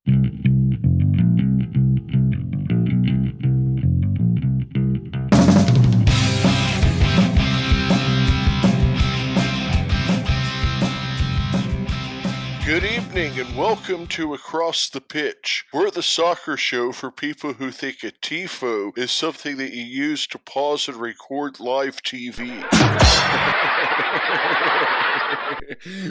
Good evening and welcome to Across the Pitch. We're the soccer show for people who think a TIFO is something that you use to pause and record live TV.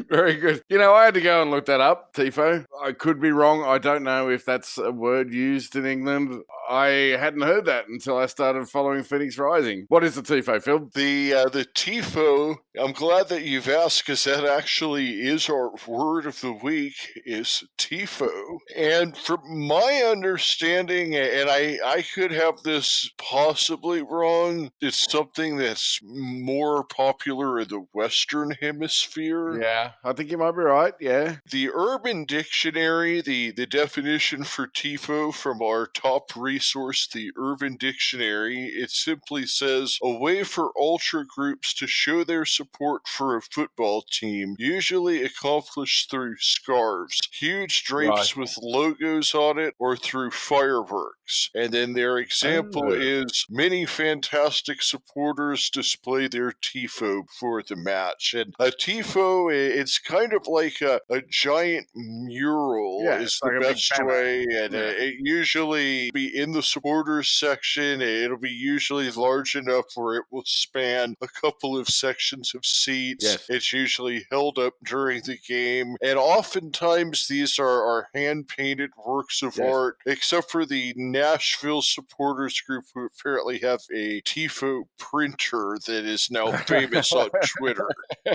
Very good. You know, I had to go and look that up, TIFO. I could be wrong. I don't know if that's a word used in England. I hadn't heard that until I started following Phoenix Rising. What is the TIFO, Phil? The TIFO, I'm glad that you've asked because that actually is our word of the week, is TIFO. And from my understanding, and I could have this possibly wrong, it's something that's more popular in the Western Hemisphere. Yeah, I think you might be right, yeah. The Urban Dictionary, the definition for TIFO from our top resource, the Urban Dictionary, it simply says a way for ultra groups to show their support for a football team, usually accomplished through scarves, huge drapes with logos on it, or through fireworks. And then their example is many fantastic supporters display their TIFO before the match. And a TIFO, it's kind of like a giant mural is the best way, and it usually be in the supporters section. It'll be usually large enough where it will span a couple of sections of seats. Yes. It's usually held up during the game, and oftentimes these are hand-painted works of art, except for the Nashville supporters group, who apparently have a TIFO printer that is now famous on Twitter.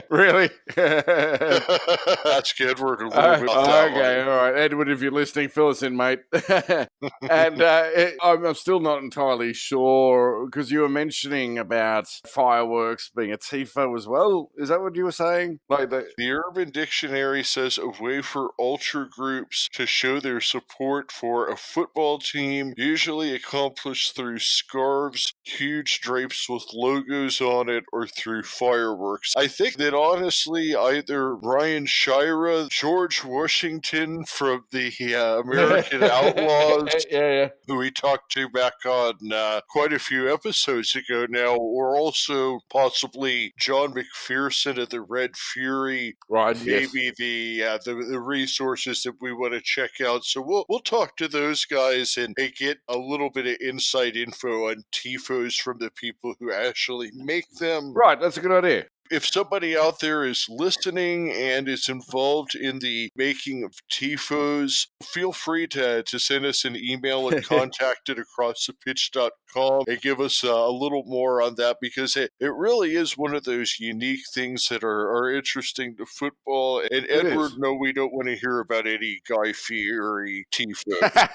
Really? That's good. We're a little bit off that okay, all right. Edward, if you're listening, fill us in, mate. And I'm still not entirely sure, because you were mentioning about fireworks being a TIFO as well. Is that what you were saying? Like the Urban Dictionary says a way for ultra groups to show their support for a football team, usually accomplished through scarves, huge drapes with logos on it, or through fireworks. I think that honestly, either Ryan Shira, George Washington from the American Outlaws, who we talked to back on quite a few episodes ago now, or also possibly John McPherson of the Red Fury, maybe the resources that we want to check out. So we'll talk to those guys and get a little bit of inside info on TIFOs from the people who actually make them. Right, that's a good idea. If somebody out there is listening and is involved in the making of TIFOs, feel free to send us an email at contact@acrossthepitch.com and give us a little more on that, because it really is one of those unique things that are interesting to football. And Edward, no, we don't want to hear about any Guy Fieri TIFOs.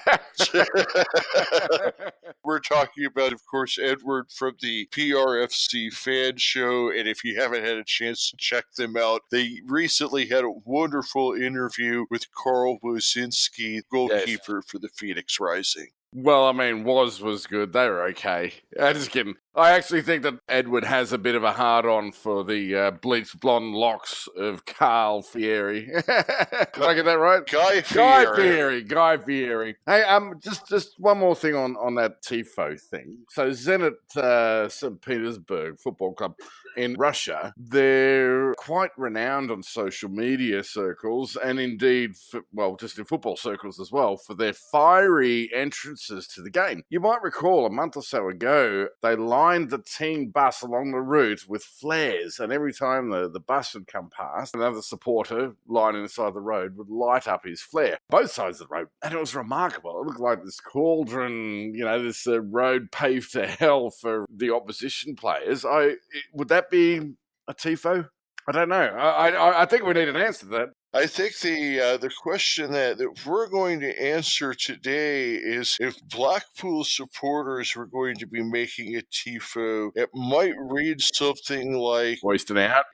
We're talking about, of course, Edward from the PRFC fan show, and if you haven't had a chance to check them out, they recently had a wonderful interview with Carl Wozinski, goalkeeper for the Phoenix Rising. Well, I mean, was good. They were okay. Just kidding. I actually think that Edward has a bit of a hard-on for the bleached blonde locks of Carl Fieri. Did I get that right? Guy Fieri. Hey, just one more thing on that TIFO thing. So Zenit St. Petersburg Football Club in Russia, they're quite renowned on social media circles, and indeed, just in football circles as well, for their fiery entrances to the game. You might recall a month or so ago, they lined the team bus along the route with flares, and every time the bus would come past, another supporter lining inside the road would light up his flare, both sides of the road, and it was remarkable. It looked like this cauldron, this road paved to hell for the opposition players. Would that be a TIFO? I don't know. I think we need an answer to that. I think the question that we're going to answer today is, if Blackpool supporters were going to be making a TIFO, it might read something like, "Wasting out."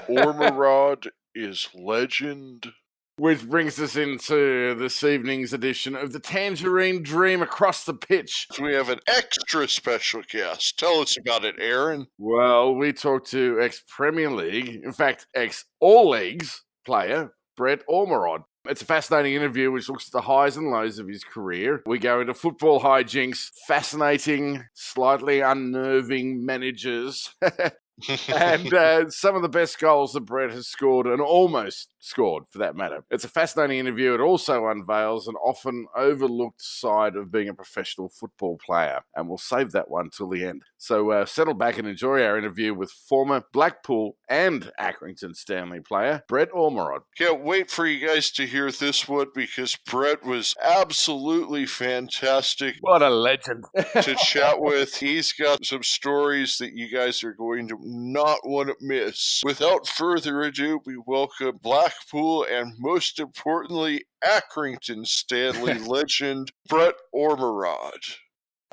Ormerod is legend. Which brings us into this evening's edition of the Tangerine Dream Across the Pitch. We have an extra special guest. Tell us about it, Aaron. Well, we talked to ex-Premier League, in fact, ex-All Leagues player, Brett Ormerod. It's a fascinating interview which looks at the highs and lows of his career. We go into football hijinks, fascinating, slightly unnerving managers, and some of the best goals that Brett has scored and almost scored, for that matter. It's a fascinating interview. It also unveils an often overlooked side of being a professional football player, and we'll save that one till the end. So settle back and enjoy our interview with former Blackpool and Accrington Stanley player Brett Ormerod. Can't wait for you guys to hear this one because Brett was absolutely fantastic. What a legend. To chat with. He's got some stories that you guys are going to not want to miss. Without further ado, we welcome Blackpool and most importantly, Accrington Stanley legend, Brett Ormerod.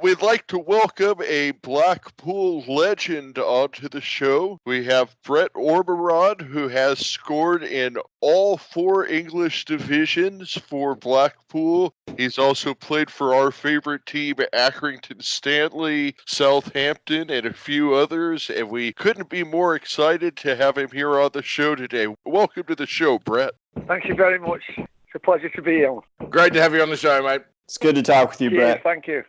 We'd like to welcome a Blackpool legend onto the show. We have Brett Ormerod, who has scored in all 4 English divisions for Blackpool. He's also played for our favorite team, Accrington Stanley, Southampton, and a few others, and we couldn't be more excited to have him here on the show today. Welcome to the show, Brett. Thank you very much. It's a pleasure to be here. Great to have you on the show, mate. It's good to talk with you, Brett. Thank you.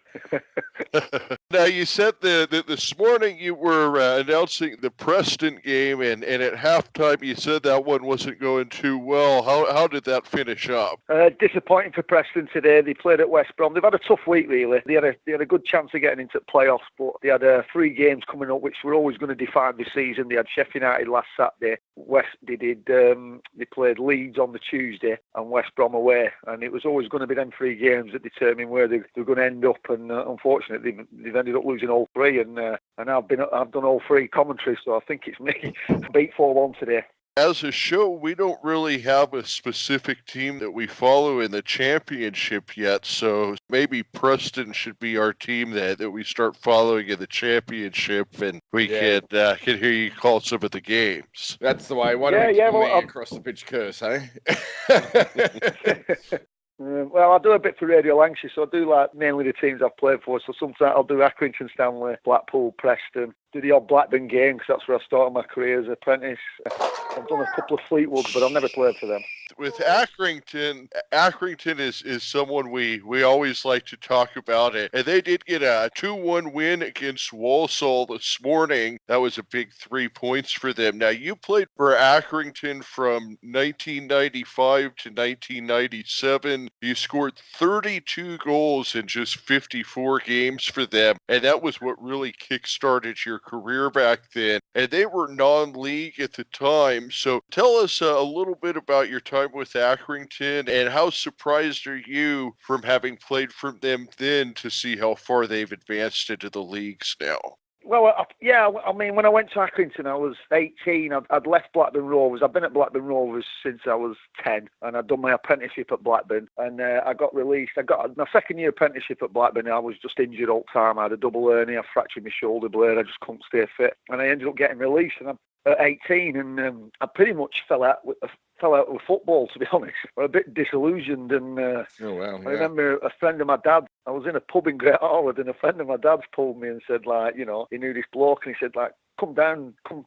Now, you said that this morning you were announcing the Preston game, and at halftime you said that one wasn't going too well. How did that finish up? Disappointing for Preston today. They played at West Brom. They've had a tough week, really. They had a good chance of getting into the playoffs, but they had 3 games coming up which were always going to define the season. They had Sheffield United last Saturday. They played Leeds on the Tuesday and West Brom away, and it was always going to be them 3 games that determine where they're going to end up. And unfortunately, they've ended up losing all 3. And I've done all 3 commentaries, so I think it's me. Beat 4-1 today. As a show, we don't really have a specific team that we follow in the championship yet, so maybe Preston should be our team that we start following in the championship, and we can hear you call some of the games. That's the way. Why don't we across the pitch curse, eh? Well, I do a bit for Radio Lancashire, so I do like mainly the teams I've played for. So sometimes I'll do Accrington Stanley, Blackpool, Preston, do the odd Blackburn game because that's where I started my career as an apprentice. I've done a couple of Fleetwoods, but I've never played for them. With Accrington is someone we always like to talk about it. And they did get a 2-1 win against Walsall this morning. That was a big 3 points for them. Now, you played for Accrington from 1995 to 1997. You scored 32 goals in just 54 games for them. And that was what really kickstarted your career back then. And they were non-league at the time. So tell us a little bit about your time with Accrington and how surprised are you from having played for them then to see how far they've advanced into the leagues now? Well, I mean, when I went to Accrington, I was 18. I'd left Blackburn Rovers. I've been at Blackburn Rovers since I was 10, and I'd done my apprenticeship at Blackburn, and I got released. I got my second year apprenticeship at Blackburn. I was just injured all the time. I had a double hernia, I fractured my shoulder blade. I just couldn't stay fit, and I ended up getting released. And I'm at 18, and I pretty much fell out with football, to be honest. I'm a bit disillusioned, and I remember a friend of my dad's. I was in a pub in Great Harwood, and a friend of my dad's pulled me and said, like, you know, he knew this bloke, and he said, like, come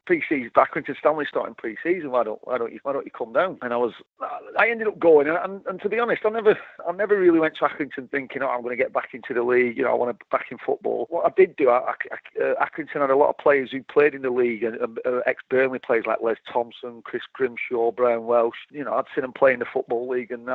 pre-season, Accrington Stanley starting pre-season. Why don't you come down? And I ended up going, and to be honest, I never really went to Accrington thinking, I'm going to get back into the league. You know, I want to be back in football. What I did do, Accrington had a lot of players who played in the league, and ex-Burnley players like Les Thompson, Chris Grimshaw, Brian Welsh. You know, I'd seen them play in the football league, and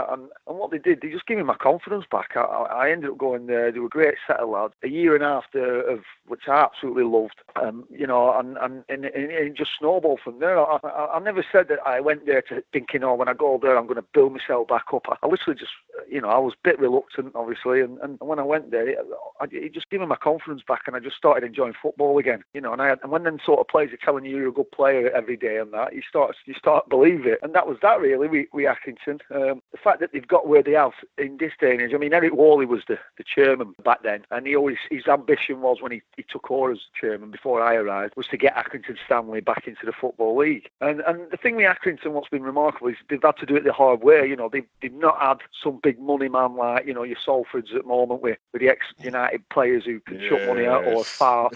what they did, they just gave me my confidence back. I ended up going there. They were a great set of lads. A year and a half of which I absolutely loved. You know. And it just snowballed from there. I never said that I went there thinking, when I go there, I'm going to build myself back up. I literally just, I was a bit reluctant, obviously. And when I went there, it just gave me my confidence back, and I just started enjoying football again. And when them sort of players are telling you you're a good player every day and that, you start to believe it. And that was that, really, we Accrington. The fact that they've got where they have in this day and age. I mean, Eric Worley was the chairman back then, and his ambition was, when he took over as chairman before I arrived, was to get Accrington Stanley back into the Football League. And the thing with Accrington, what's been remarkable, is they've had to do it the hard way. They've not had some big money man like, your Salfords at the moment with the ex-United players who can chuck money out or far.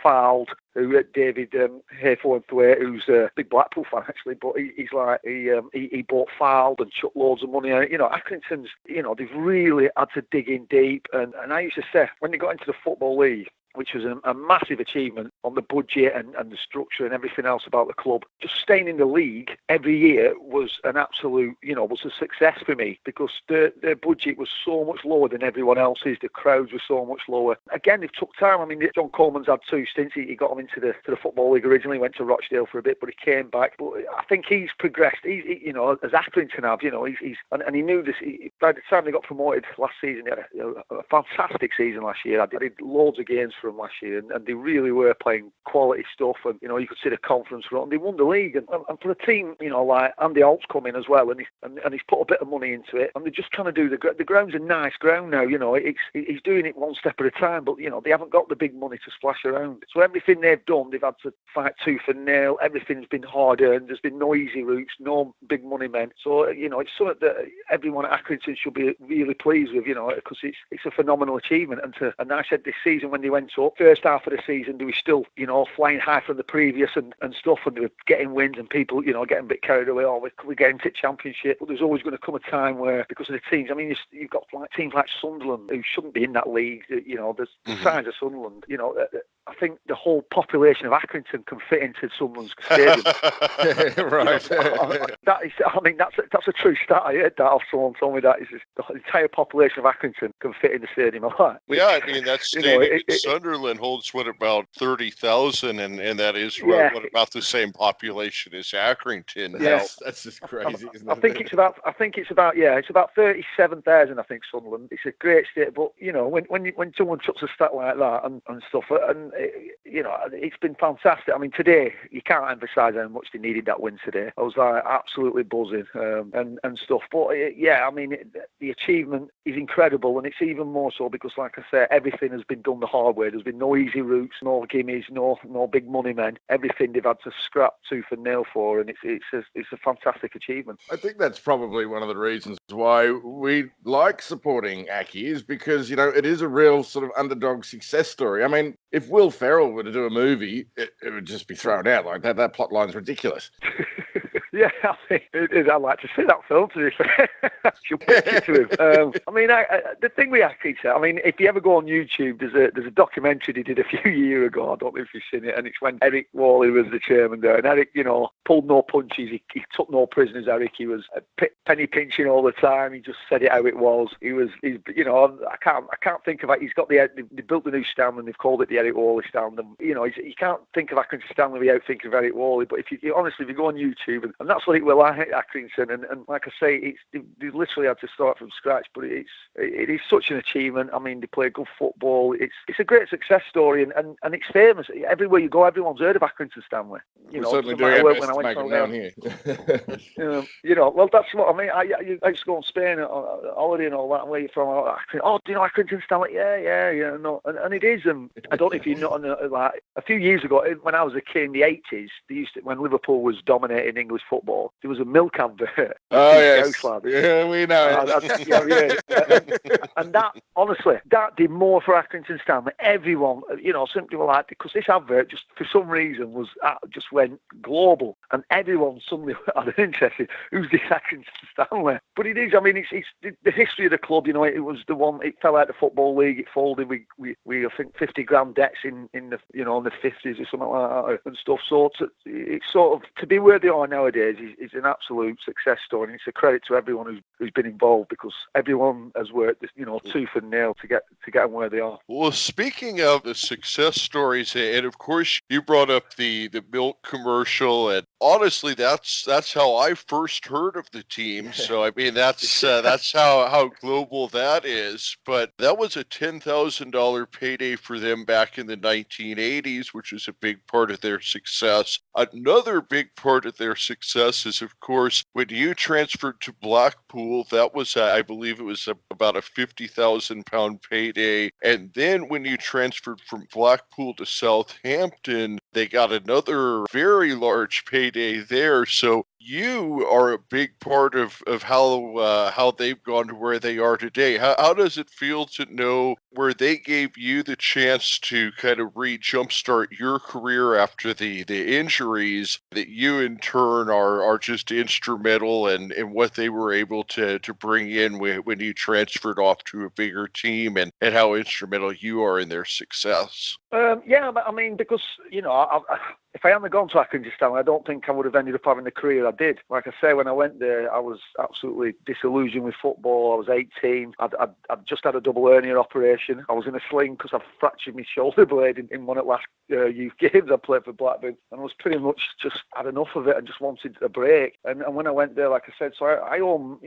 fouled. Who David Haythornthwaite, who's a big Blackpool fan actually, but he bought fouled and chucked loads of money out. Accrington's, they've really had to dig in deep, and I used to say when they got into the Football League, which was a massive achievement on the budget and the structure and everything else about the club. Just staying in the league every year was an absolute, was a success for me because their budget was so much lower than everyone else's. The crowds were so much lower. Again, it took time. I mean, John Coleman's had 2 stints. He got him into the Football League originally, went to Rochdale for a bit, but he came back. But I think he's progressed. As Accrington have, and he knew this. By the time they got promoted last season, they had a fantastic season last year. I did loads of games for them last year, and they really were playing quality stuff. And you could see the conference run. They won the league, and for a team, like Andy Alt's come in as well, and he's put a bit of money into it, and they're just trying to do the ground's a nice ground now. He's doing it one step at a time, but they haven't got the big money to splash around. So everything they've done, they've had to fight tooth and nail. Everything's been hard earned. There's been no easy routes, no big money men. So it's something that everyone at Accrington should be really pleased with, because it's a phenomenal achievement. And I said this season when they went up, first half of the season, they were still, flying high from the previous and stuff, and they were getting wins, and people, getting a bit carried away. We're getting to championship, but there's always going to come a time where, because of the teams, I mean, you've got teams like Sunderland who shouldn't be in that league. There's the size of Sunderland. I think the whole population of Accrington can fit into Sunderland's stadium. Right. That's a true stat. I heard that off someone told me that. The entire population of Accrington can fit in the stadium. Yeah, I mean, that stadium in Sunderland holds about 30,000, and that is what about the same population as Accrington. Yeah, that's just crazy, isn't it? I think it's about 37,000. I think Sunderland. It's a great state, but when someone chucks a stat like that and stuff, and it's been fantastic. I mean, today you can't emphasise how much they needed that win today. I was absolutely buzzing and stuff. But I mean, the achievement is incredible, and it's even more so because, like I said, everything has been done the hard way. There's been no easy routes, no gimmies, no big money men. Everything they've had to scrap tooth and nail for, and it's a fantastic achievement. I think that's probably one of the reasons why we like supporting Aki, is because it is a real sort of underdog success story. I mean, if Will Ferrell were to do a movie, it would just be thrown out like that. That plot line's ridiculous. Yeah, I mean, I'd like to see that film, to be fair. She'll pitch it to him. I mean, the thing with Akita, I mean, if you ever go on YouTube, there's a documentary they did a few years ago. I don't know if you've seen it, and it's when Eric Worley was the chairman there, and Eric, pulled no punches. He took no prisoners. Eric, he was penny pinching all the time. He just said it how it was. I can't think of it. He's got they built the new stand, and they've called it the Eric Worley stand. And you can't think of Accrington Stanley without thinking of Eric Worley. But if you go on YouTube, and that's what it will like Accrington, and like I say, they literally had to start from scratch. But it is such an achievement. I mean, they play good football. It's a great success story, and it's famous. Everywhere you go, everyone's heard of Accrington Stanley. We're certainly doing our best to make them down here. Well, that's what I mean. I used to go on Spain on holiday and all that. And where you from? Oh, do you know Accrington Stanley? Yeah. No, and it is. I don't know if you know. Like a few years ago, when I was a kid in the 80s, when Liverpool was dominating English football, there was a milk advert. Oh yes, yeah, we know. And that, honestly, that did more for Accrington Stanley. Everyone, simply were like, because this advert just for some reason just went global, and everyone suddenly had an interest in who's this Accrington Stanley. But it is. I mean, it's the history of the club. It was the one. It fell out of the Football League. It folded. We I think 50 grand debts in the in the 50s or something like that and stuff. So it's sort of to be where they are nowadays is an absolute success story. And it's a credit to everyone who's been involved, because everyone has worked tooth and nail to get them where they are. Well, speaking of the success stories, and of course you brought up the milk commercial, and honestly that's how I first heard of the team. So I mean that's how global that is. But that was a $10,000 payday for them back in the 1980s, which was a big part of their success. Another big part of their success is, of course, when you transferred to Blackpool. That was, I believe it was about a £50,000 payday. And then when you transferred from Blackpool to Southampton, they got another very large payday there. So you are a big part of how they've gone to where they are today. How does it feel to know where they gave you the chance to kind of jumpstart your career after the injuries, that you in turn are just instrumental in what they were able to bring in when you transferred off to a bigger team, and how instrumental you are in their success? Yeah, but I mean, because, if I hadn't gone to Accrington, I don't think I would have ended up having the career I did. Like I say, when I went there, I was absolutely disillusioned with football. I was 18. I'd just had a double hernia operation. I was in a sling because I fractured my shoulder blade in one of the last youth games I played for Blackburn. And I was pretty much just had enough of it and just wanted a break. And when I went there, like I said, so I owe,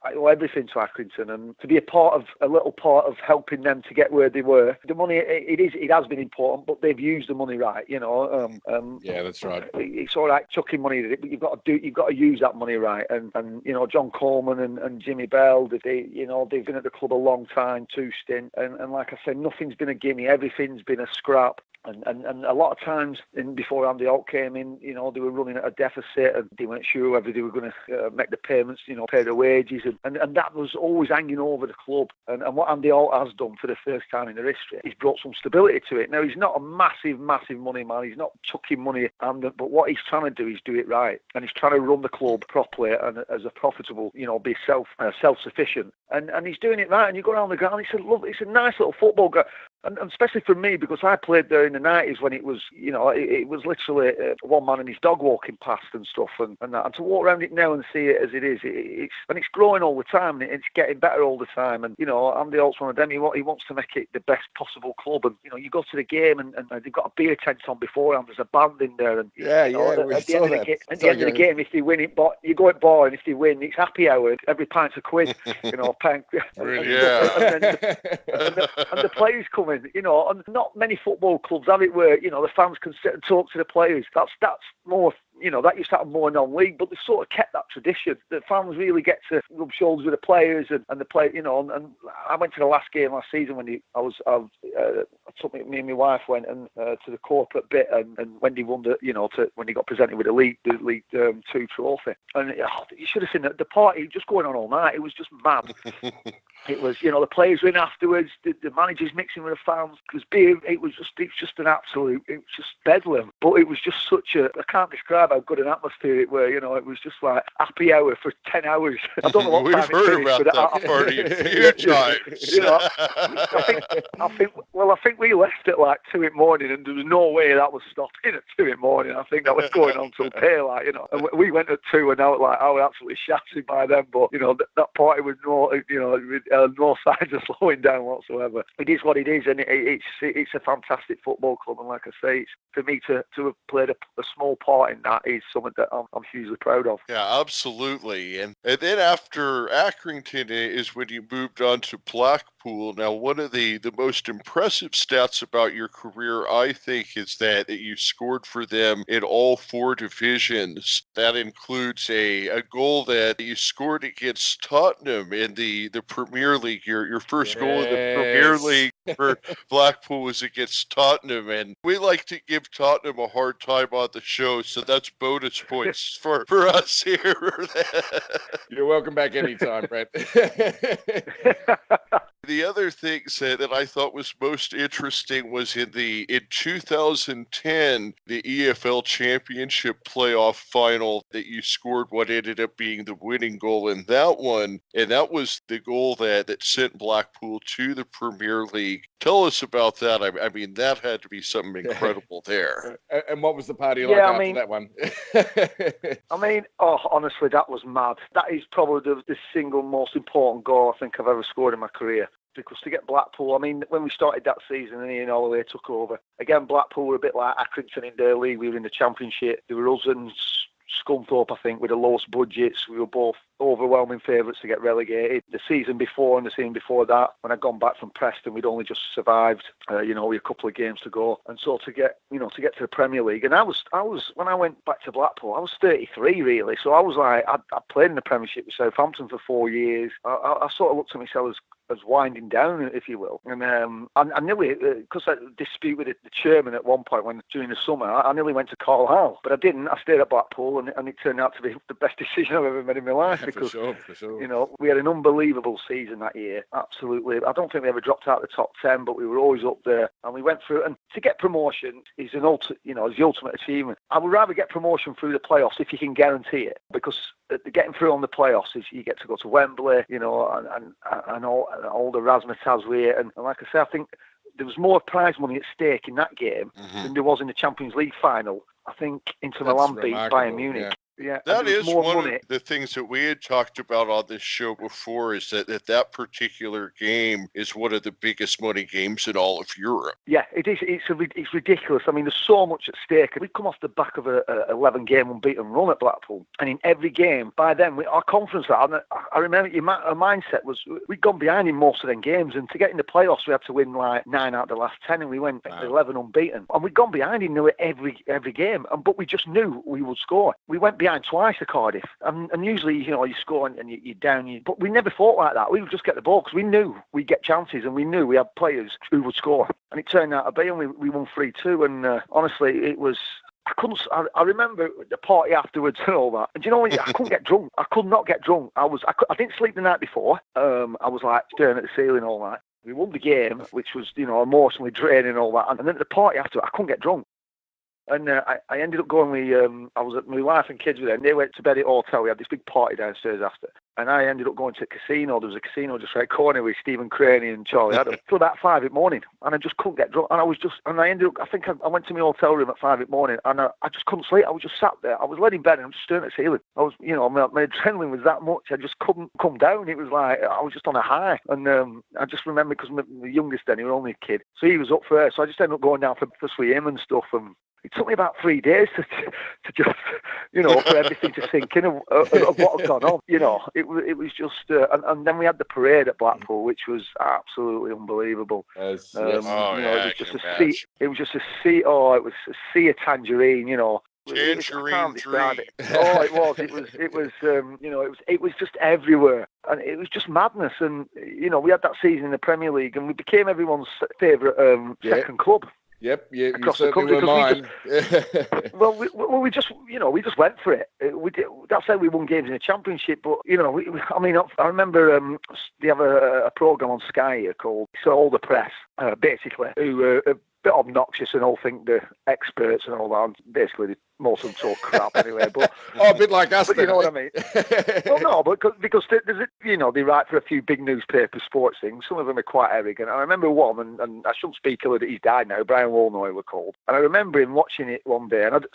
I owe everything to Accrington. And to be a little part of helping them to get where they were. The money, it has been important, but they've used the money right, Yeah, that's right. It's all right chucking money at it, but you've got to use that money right. And John Coleman and Jimmy Bell, they've been at the club a long time, 2 stints, and like I said, nothing's been a gimme, everything's been a scrap. And a lot of times, before Andy Holt came in, they were running at a deficit, and they weren't sure whether they were going to make the payments, pay the wages, and that was always hanging over the club. And what Andy Holt has done for the first time in their history, he's brought some stability to it. Now, he's not a massive money man. He's not chucking money, but what he's trying to do is do it right, and he's trying to run the club properly and as a profitable, be self-sufficient, and he's doing it right. And you go around the ground, it's a nice little football ground. And especially for me, because I played there in the 90s when it was, it was literally one man and his dog walking past and stuff, and that. And to walk around it now and see it as it is, it's growing all the time, and it's getting better all the time. And, Andy Holt's one of them. He wants to make it the best possible club. And, you go to the game and they've got a beer tent on beforehand. There's a band in there. And, at the end of the game, if they win it, you go at bar, and if they win, it's happy hour. Every pint's a quid, pound. Yeah. And the players come in, and not many football clubs have it where, the fans can sit and talk to the players. That's more, that used to happen more non-league, but they've sort of kept that tradition. The fans really get to rub shoulders with the players and the play, and I went to the last game last season when me and my wife went to the corporate bit, and Wendy won when he got presented with the League 2 trophy. And you should have seen the party just going on all night. It was just mad. It was, the players were in afterwards, the managers mixing with the fans. Because beer, it's just an absolute, it was just bedlam. But it was just I can't describe how good an atmosphere it were. It was just like happy hour for 10 hours. I don't know what We've time heard it finished, about that party a few times. I think we left at like 2 in the morning, and there was no way that was stopping at 2 in the morning. I think that was going on till daylight, And we went at 2, and I was absolutely shattered by them. But that party was no signs of slowing down whatsoever. It is what it is, and it's a fantastic football club. And like I say, for me to have played a small part in that is something that I'm hugely proud of. Yeah, absolutely. And then after Accrington is when you moved on to Blackpool. Now, one of the most impressive stats about your career, I think, is that you scored for them in all 4 divisions. That includes a goal that you scored against Tottenham in the Premier League. Your first goal in the Premier League for Blackpool was against Tottenham, and we like to give Tottenham a hard time on the show, so that's bonus points for us here. You're welcome back anytime, Brett. The other things that I thought was most interesting was in 2010, the EFL Championship playoff final, that you scored what ended up being the winning goal in that one, and that was the goal that sent Blackpool to the Premier League. Tell us about that. I mean, that had to be something incredible there. And what was the party like after that one? Honestly, that was mad. That is probably the single most important goal I think I've ever scored in my career. Because to get Blackpool, when we started that season and Ian Holloway took over, again, Blackpool were a bit like Accrington in their league. We were in the Championship. There were us and Scunthorpe, I think, with the lowest budgets. We were both overwhelming favourites to get relegated. The season before and the season before that, when I'd gone back from Preston, we'd only just survived, with a couple of games to go. And so to get to the Premier League, and I was when I went back to Blackpool, I was 33 really. So I was like, I played in the Premiership with Southampton for 4 years. I sort of looked at myself winding down, if you will. And I nearly, because I dispute with the chairman at one point during the summer, I nearly went to Carlisle, but I didn't. I stayed at Blackpool, and it turned out to be the best decision I've ever made in my life because, for sure. you know, we had an unbelievable season that year. Absolutely. I don't think we ever dropped out of the top 10, but we were always up there, and we went through. And to get promotion is is the ultimate achievement. I would rather get promotion through the playoffs if you can guarantee it, because getting through on the playoffs is you get to go to Wembley, you know, and all the razzmatazz with it. And like I say, I think there was more prize money at stake in that game than there was in the Champions League final. I think Inter Milan beat Bayern Munich. Yeah. Yeah, that is one of the things that we had talked about on this show before, is that particular game is one of the biggest money games in all of Europe. Yeah, it is. It's ridiculous. I mean, there's so much at stake. We come off the back of a 11-game unbeaten run at Blackpool, and in every game, by then, our confidence, I remember our mindset was we'd gone behind in most of them games, and to get in the playoffs, we had to win like 9 out of the last 10, and we went 11 unbeaten. And we'd gone behind in every game, but we just knew we would score. We went behind twice to Cardiff, and usually, you know, you score and you're down, but we never fought like that. We would just get the ball because we knew we'd get chances, and we knew we had players who would score. And it turned out to be, and we won 3-2. And honestly, it was. I remember the party afterwards and all that. And you know, I couldn't get drunk. I could not get drunk. I didn't sleep the night before. I was like staring at the ceiling all night. We won the game, which was, you know, emotionally draining and all that. And then at the party after, I couldn't get drunk. And I ended up going with, I was at my wife and kids with them. They went to bed at hotel. We had this big party downstairs after. And I ended up going to a casino. There was a casino just right corner with Stephen Craney and Charlie Adam till about 5 in the morning. And I just couldn't get drunk. And I ended up, I think I went to my hotel room at 5 in the morning, and I just couldn't sleep. I was just sat there. I was laying in bed and I'm just staring at the ceiling. I was, you know, my adrenaline was that much. I just couldn't come down. It was like, I was just on a high. And I just remember, because my youngest then, he was only a kid. So he was up first. So I just ended up going down for swim and stuff. And it took me about 3 days to just, you know, for everything to sink in of what had gone on. You know, it was just, and then we had the parade at Blackpool, which was absolutely unbelievable. Yes. It was just a sea. It was just a sea. Oh, it was a sea of tangerine. You know. Tangerine dream. Oh, it was. It was. You know, it was just everywhere, and it was just madness. And you know, we had that season in the Premier League, and we became everyone's favourite second club. Yep, yeah, across the country. Were mine. we just went for it. We did, that's how we won games in the Championship. But you know, I remember they have a program on Sky here called All the Press, basically, who are a bit obnoxious and all think they're experts and all that. And basically, most of them talk crap anyway. But a bit like us. But you know what I mean? Well, no, but because there's they write for a few big newspaper sports things. Some of them are quite arrogant. I remember one, and I shouldn't speak ill of it. He's died now. Brian Wolnoy were called, and I remember him watching it one day, and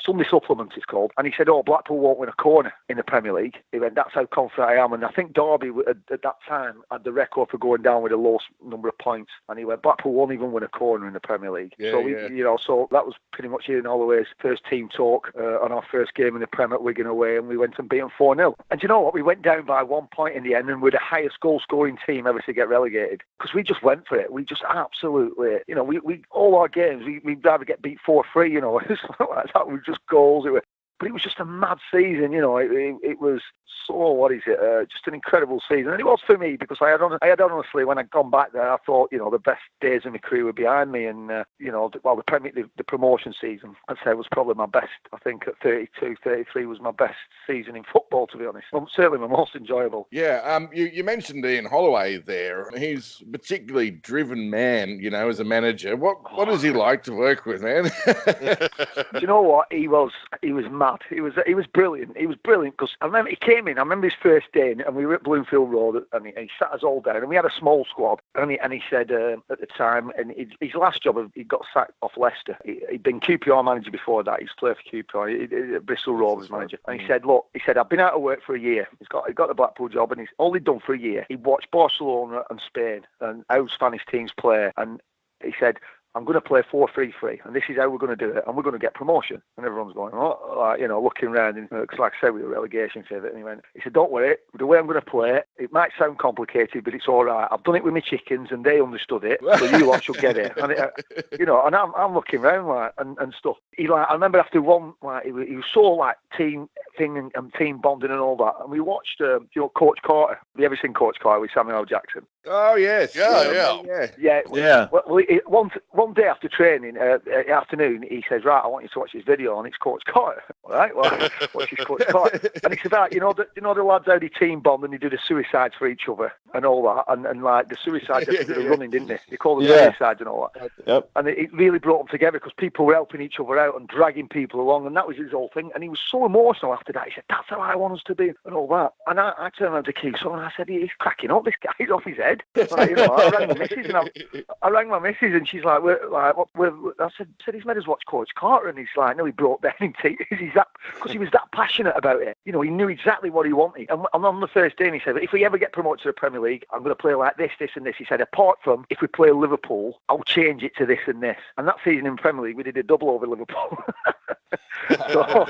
Sunday Supplement it's called, and he said, "Oh, Blackpool won't win a corner in the Premier League." He went, "That's how confident I am." And I think Derby at that time had the record for going down with the lowest number of points, and he went, "Blackpool won't even win a corner in the Premier League." Yeah, so that was pretty much Ian Holloway's first team talk on our first game in the Prem at Wigan away, and we went and beat them 4-0. And you know what? We went down by 1 point in the end, and we're the highest goal-scoring team ever to get relegated because we just went for it. We just absolutely, you know, we all our games, we'd rather get beat 4-3, you know, it's like that. We just goals. But it was just a mad season, you know. It was just an incredible season, and it was for me because I had honestly, when I'd gone back there, I thought, you know, the best days of my career were behind me, and the promotion season, I'd say, was probably my best. I think at 32, 33 was my best season in football, to be honest. Well, certainly my most enjoyable. Yeah, you mentioned Ian Holloway there. He's a particularly driven man, you know, as a manager. What is he like to work with, man? Do you know what? He was mad. He was brilliant. He was brilliant because I remember he came in. I remember his first day, and we were at Bloomfield Road, and he sat us all down, and we had a small squad. And he said at the time, and his last job, he got sacked off Leicester. He'd been QPR manager before that. He's played for QPR, Bristol Rovers manager. And he said, "Look," he said, "I've been out of work for a year." He got the Blackpool job, and he's only done for a year. He watched Barcelona and Spain and how Spanish teams play, and he said, I'm going to play 4-3-3, and this is how we're going to do it, and we're going to get promotion. And everyone's going, looking around, and because like I said, we were relegation favourite, and he said, don't worry, the way I'm going to play, it might sound complicated, but it's all right. I've done it with my chickens, and they understood it, so you lot should get it. And and I'm looking around like and stuff. I remember after one, like he was so like team thing and team bonding and all that, and we watched, Coach Carter. Have you ever seen Coach Carter with Samuel L. Jackson? Oh yes, yeah. Well, one day after training, afternoon, he says, right, I want you to watch this video, and it's Coach Carter. All right, well, watch this Coach Carter, and it's about the lads how they team bond and they do the suicides for each other and all that, and like the suicides they did running, didn't they? They call them suicides and all that. Yep. And it really brought them together because people were helping each other out and dragging people along, and that was his whole thing. And he was so emotional after that. He said, "That's how I want us to be," and all that. And I turned around to Keeson and I said, "He's cracking up. This guy's off his head." Like, I rang my missus and she's like, I said, he's made us watch Coach Carter, and he's like, no, he broke down in tears. Because he was that passionate about it. He knew exactly what he wanted. And on the first day, he said, if we ever get promoted to the Premier League, I'm going to play like this, this, and this. He said, apart from if we play Liverpool, I'll change it to this and this. And that season in Premier League, we did a double over Liverpool. So,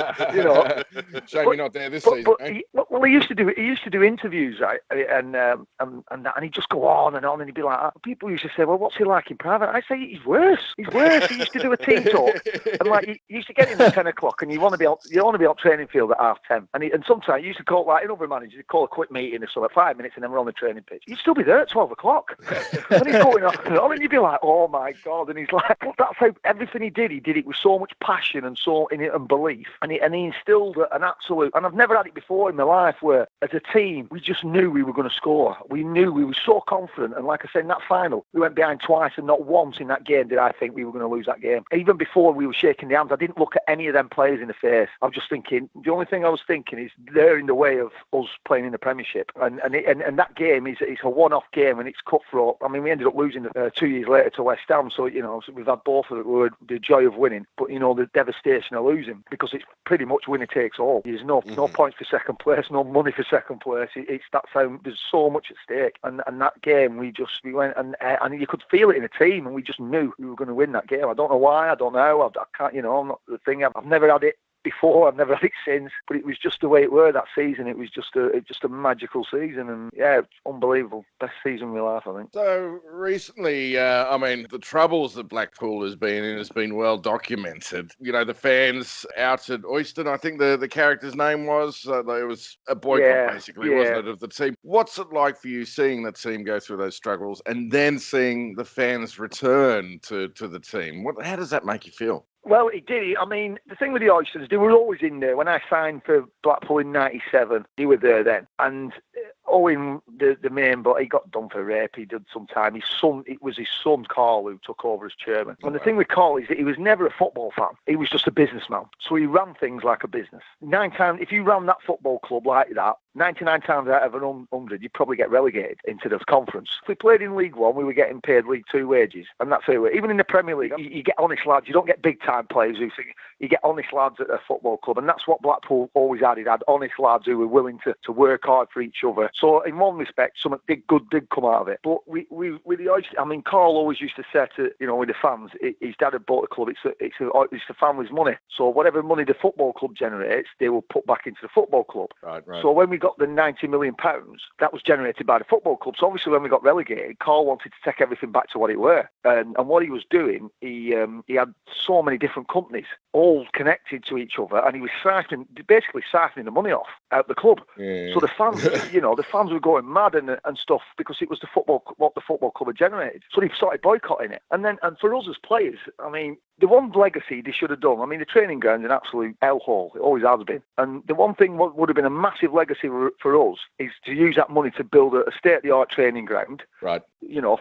shame you're not there this season. But he used to do interviews, right? And he'd just go on, and he'd be like, people used to say, well, what's he like in private? I say, he's worse. He used to do a team talk, and like he used to get in at 10 o'clock, and you want to be on training field at 10:30, and sometimes he used to call, like in other managers, he'd call a quick meeting or so at 5 minutes, and then we're on the training pitch. You'd still be there at 12 o'clock, and he's going on, and you'd be like, oh my god, and he's like, well, that's how everything he did it with so much passion and so in it and belief, and he instilled an absolute, and I've never had it before in my life where as a team we just knew we were going to score. We knew, we were so confident, and like I said, in that final we went behind twice, and not once in that game did I think we were going to lose that game. Even before we were shaking the hands, I didn't look at any of them players in the face. I was just thinking, the only thing I was thinking is they're in the way of us playing in the Premiership, and that game is a one-off game, and it's cutthroat. I mean, we ended up losing 2 years later to West Ham, so so we've had both of it. We were the joy of winning, but the devastation of losing, because it's pretty much winner takes all. There's no points for second place, no money for second place. That's how there's so much at stake, and that game we went and you could feel it in the team, and we just knew we were going to win that game. I don't know why, I don't know, I can't, I'm not the thing. I've never had it before, I've never had it since, but it was just the way it were that season. It was just a magical season, and it's unbelievable. Best season of my life, I think. So recently, the troubles that Blackpool has been in has been well documented. The fans out at Oyston, I think the character's name was, it was a boycott basically, wasn't it, of the team. What's it like for you seeing the team go through those struggles and then seeing the fans return to the team? How does that make you feel? Well, it did. I mean, the thing with the Oysters, they were always in there. When I signed for Blackpool in '97, they were there then. And Owen, the main, but he got done for rape. He did some time. It was his son, Carl, who took over as chairman. And the thing with Carl is that he was never a football fan. He was just a businessman. So he ran things like a business. 9 times, if you ran that football club like that, 99 times out of 100, you'd probably get relegated into the conference. If we played in League One, we were getting paid League Two wages. And that's it. Even in the Premier League, you get honest lads. You don't get big-time players who think, you get honest lads at a football club. And that's what Blackpool always had. It had honest lads who were willing to work hard for each other. So in one respect, something good did come out of it. But with the Oysters, I mean, Carl always used to say to, with the fans, his dad had bought the club, it's the family's money. So whatever money the football club generates, they will put back into the football club. Right. So when we got the £90 million, that was generated by the football club. So obviously when we got relegated, Carl wanted to take everything back to what it were. And what he was doing, he had so many different companies, all connected to each other, and he was basically siphoning the money off out the club. Yeah. So the fans, the fans were going mad and stuff, because it was what the football club had generated. So they started boycotting it. And for us as players, I mean, the one legacy they should have done, I mean, the training ground's an absolute hellhole. It always has been. And the one thing what would have been a massive legacy for us is to use that money to build a state-of-the-art training ground. Right.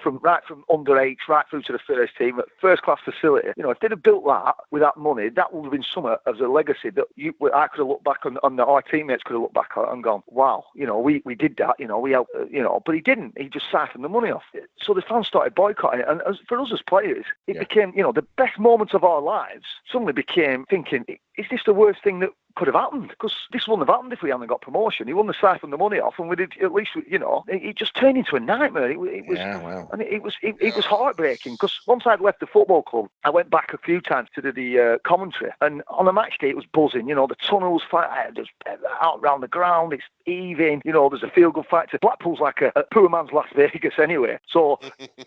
From under 8 right through to the first team, at first-class facility. If they'd have built that with that money, that would have been something as a legacy that I could have looked back on our teammates could have looked back on and gone, wow, we did that, we helped, but he didn't. He just siphoned the money off. So the fans started boycotting it. And for us as players, it became, the best moments of our lives suddenly became thinking, is this the worst thing that could have happened? Because this wouldn't have happened if we hadn't got promotion. He wouldn't have siphoned the money off, and we did at least, it just turned into a nightmare. It was, and it was heartbreaking. Because once I'd left the football club, I went back a few times to do the commentary, and on a match day it was buzzing. The tunnels just out around the ground. It's heaving. There's a feel good factor. Blackpool's like a poor man's Las Vegas anyway. So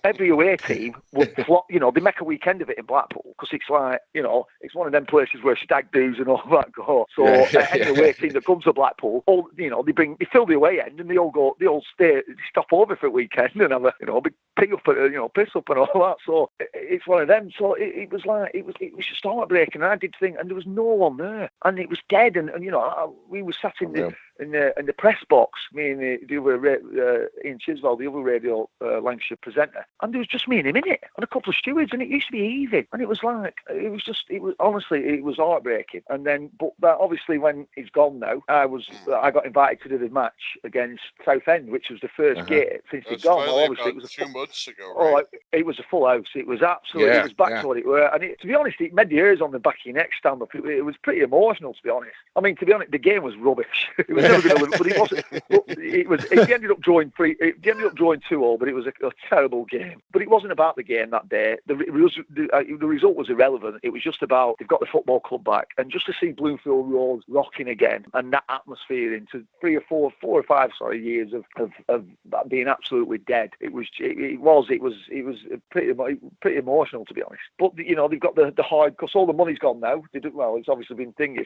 every away team would flop. They make a weekend of it in Blackpool because it's like it's one of them places where stag do's and all that go. So any away team that comes to Blackpool, they fill the away end and they all stop over for a weekend and have a big piss up and all that. So it's one of them. So it was just heartbreaking. And I did think, and there was no one there, and it was dead. And we were sat in the press box, me and the other Ian Chiswell, the other radio Lancashire presenter, and there was just me and him in it, and a couple of stewards, and it used to be heaving, and it was heartbreaking. And then, but obviously when he's gone now, I got invited to do the match against Southend, which was the first game since he'd gone. Well, obviously it was 2 months ago, right? It was a full house. It was absolutely. It was back to what it were, and to be honest, it made the hairs on the back of your neck stand up. It was pretty emotional, to be honest. I mean, to be honest, the game was rubbish. It was never going to live, but it wasn't. It ended up drawing 2-2, but it was a terrible game. But it wasn't about the game that day. The result was irrelevant. It was just about they've got the football club back, and just to see Bloomfield Road rocking again, and that atmosphere into 4 or 5 years of being absolutely dead. It was pretty emotional, to be honest. But they've got the hard, because all the money's gone now. It's obviously been thingy,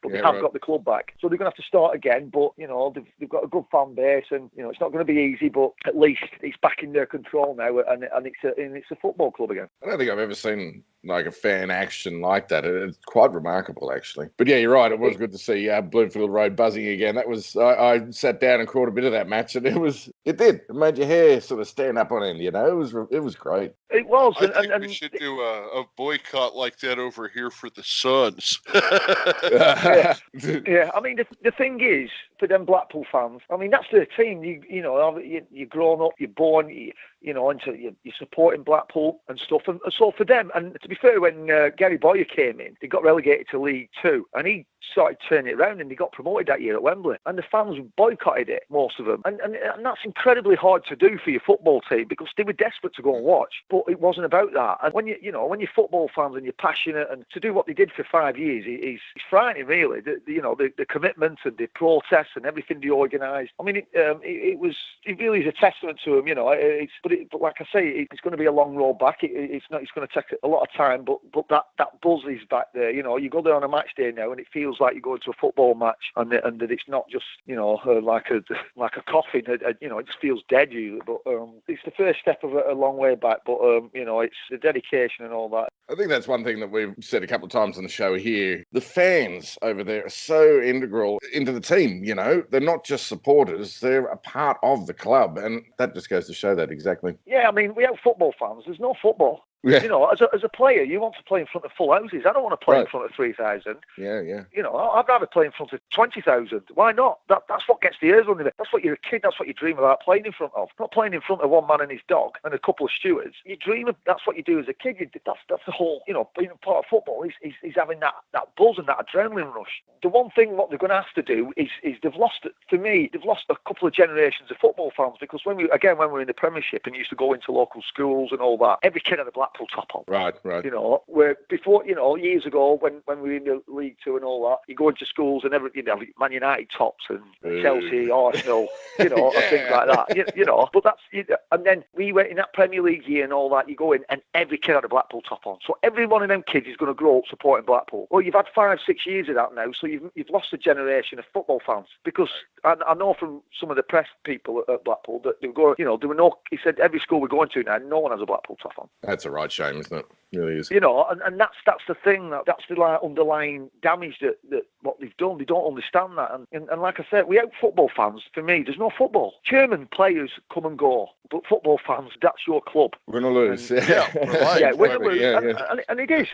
but they have got the club back, so they're going to have to start again. But they've got a good fan base, and it's not going to be easy, but at least it's back in their control now, and it's a football club again. I don't think I've ever seen like a fan action like that. It's quite remarkable, actually. But yeah, you're right. It was good to see Bloomfield Road buzzing again. That was I sat down and caught a bit of that match, and it made your hair sort of stand up on end. It was great. It was. I think we should do a boycott like that over here for the Suns. Yeah. I mean, the thing is, for them Blackpool fans, I mean, that's their team. You're grown up, you're born, you're supporting Blackpool and stuff. And so for them, and to be fair, when Gary Boyer came in, they got relegated to League Two, and he started turning it around, and they got promoted that year at Wembley, and the fans boycotted it, most of them, and that's incredibly hard to do for your football team, because they were desperate to go and watch, but it wasn't about that. And when you're football fans and you're passionate, and to do what they did for 5 years is frightening, really. The commitment and the protests and everything they organised. I mean, it really is a testament to them. But like I say, it's going to be a long road back. It's going to take a lot of time, but that buzz is back there. You go there on a match day now, and it feels like you're going to a football match, and that it's not just like a coffin. It just feels dead. But it's the first step of a long way back. But it's the dedication and all that. I think that's one thing that we've said a couple of times on the show here. The fans over there are so integral into the team. They're not just supporters; they're a part of the club, and that just goes to show that exactly. Yeah, I mean, we have football fans. There's no football. Yeah. As a player, you want to play in front of full houses. I don't want to play in front of 3,000. Yeah. I'd rather play in front of 20,000. Why not? That's what gets the ears under it. That's what you're a kid. That's what you dream about playing in front of. Not playing in front of one man and his dog and a couple of stewards. You dream of. That's what you do as a kid. That's the whole. Being a part of football is having that buzz and that adrenaline rush. The one thing what they're going to have to do is they've lost a couple of generations of football fans, because when we were in the Premiership and used to go into local schools and all that, every kid had a Blackpool top on. Right. Where before, years ago when we were in the League Two and all that, you go into schools and Man United tops and Chelsea, Arsenal, and things like that. But that's, and then we went in that Premier League year and all that, you go in and every kid had a Blackpool top on. So every one of them kids is going to grow up supporting Blackpool. Well, you've had 5-6 years of that now, so you've lost a generation of football fans, because I know from some of the press people at Blackpool that they go, there were no. He said every school we're going to now, no one has a Blackpool top on. That's a right shame, isn't it? It really is. And that's the thing. That's the underlying damage that what they've done. They don't understand that. And like I said, without football fans, for me, there's no football. German players come and go, but football fans, that's your club. We're going to lose. We're going to lose. And it is.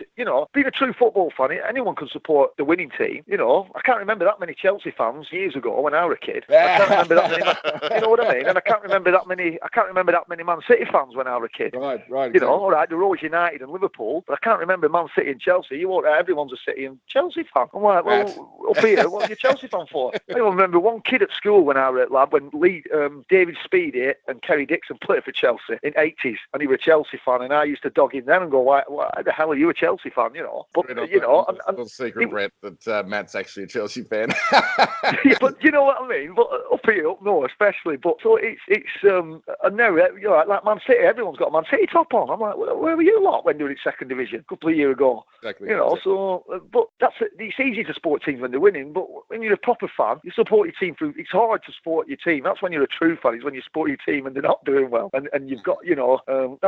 Being a true football fan, anyone can support the winning team. I can't remember that many Chelsea fans years ago when I was a kid. I can't remember that many. You know what I mean? And I can't remember that many Man City fans when I was a kid. Right. All right. There were always United and Liverpool, but I can't remember Man City and Chelsea. Everyone's a City and Chelsea fan. I'm like, well, up here, what are you a Chelsea fan for? I remember one kid at school when I was at lab, when David Speedy and Kerry Dixon played for Chelsea in '80s, and he was a Chelsea fan, and I used to dog him then and go, why the hell are you a Chelsea fan? But little secret, Brett, that Matt's actually a Chelsea fan. Yeah, but you know what I mean. But up here, up north, especially. But so it's and now like Man City, everyone's got a Man City top on. I'm like, where were you lot when they were in second division a couple of years ago? Exactly. So but it's easy to support teams when they're winning. But when you're a proper fan, you support your team through. It's hard to support your team. That's when you're a true fan. Is when you support your team and they're not doing well, and you've got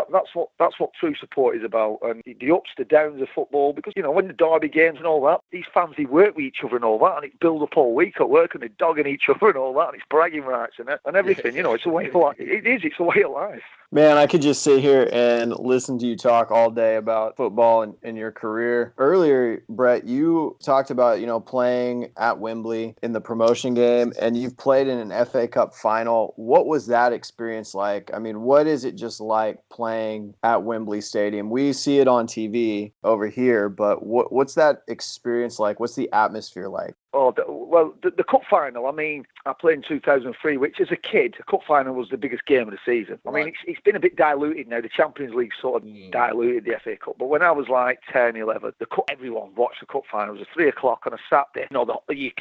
that's what true support is about. And the ups, the downs of football, because when the derby games and all that, these fans, they work with each other and all that, and it builds up all week at work, and they're dogging each other and all that, and it's bragging rights and everything. It's a way of life. It's a way of life. Man, I could just sit here and listen to you talk all day about football and your career. Earlier, Brett, you talked about, playing at Wembley in the promotion game, and you've played in an FA Cup final. What was that experience like? I mean, what is it just like playing at Wembley Stadium? We see it on TV over here, but what's that experience like? What's the atmosphere like? Oh, the cup final, I mean, I played in 2003, which as a kid, the cup final was the biggest game of the season. I mean, it's been a bit diluted now. The Champions League sort of diluted the FA Cup. But when I was like 10, 11, everyone watched the cup final. It was 3 o'clock on a Saturday.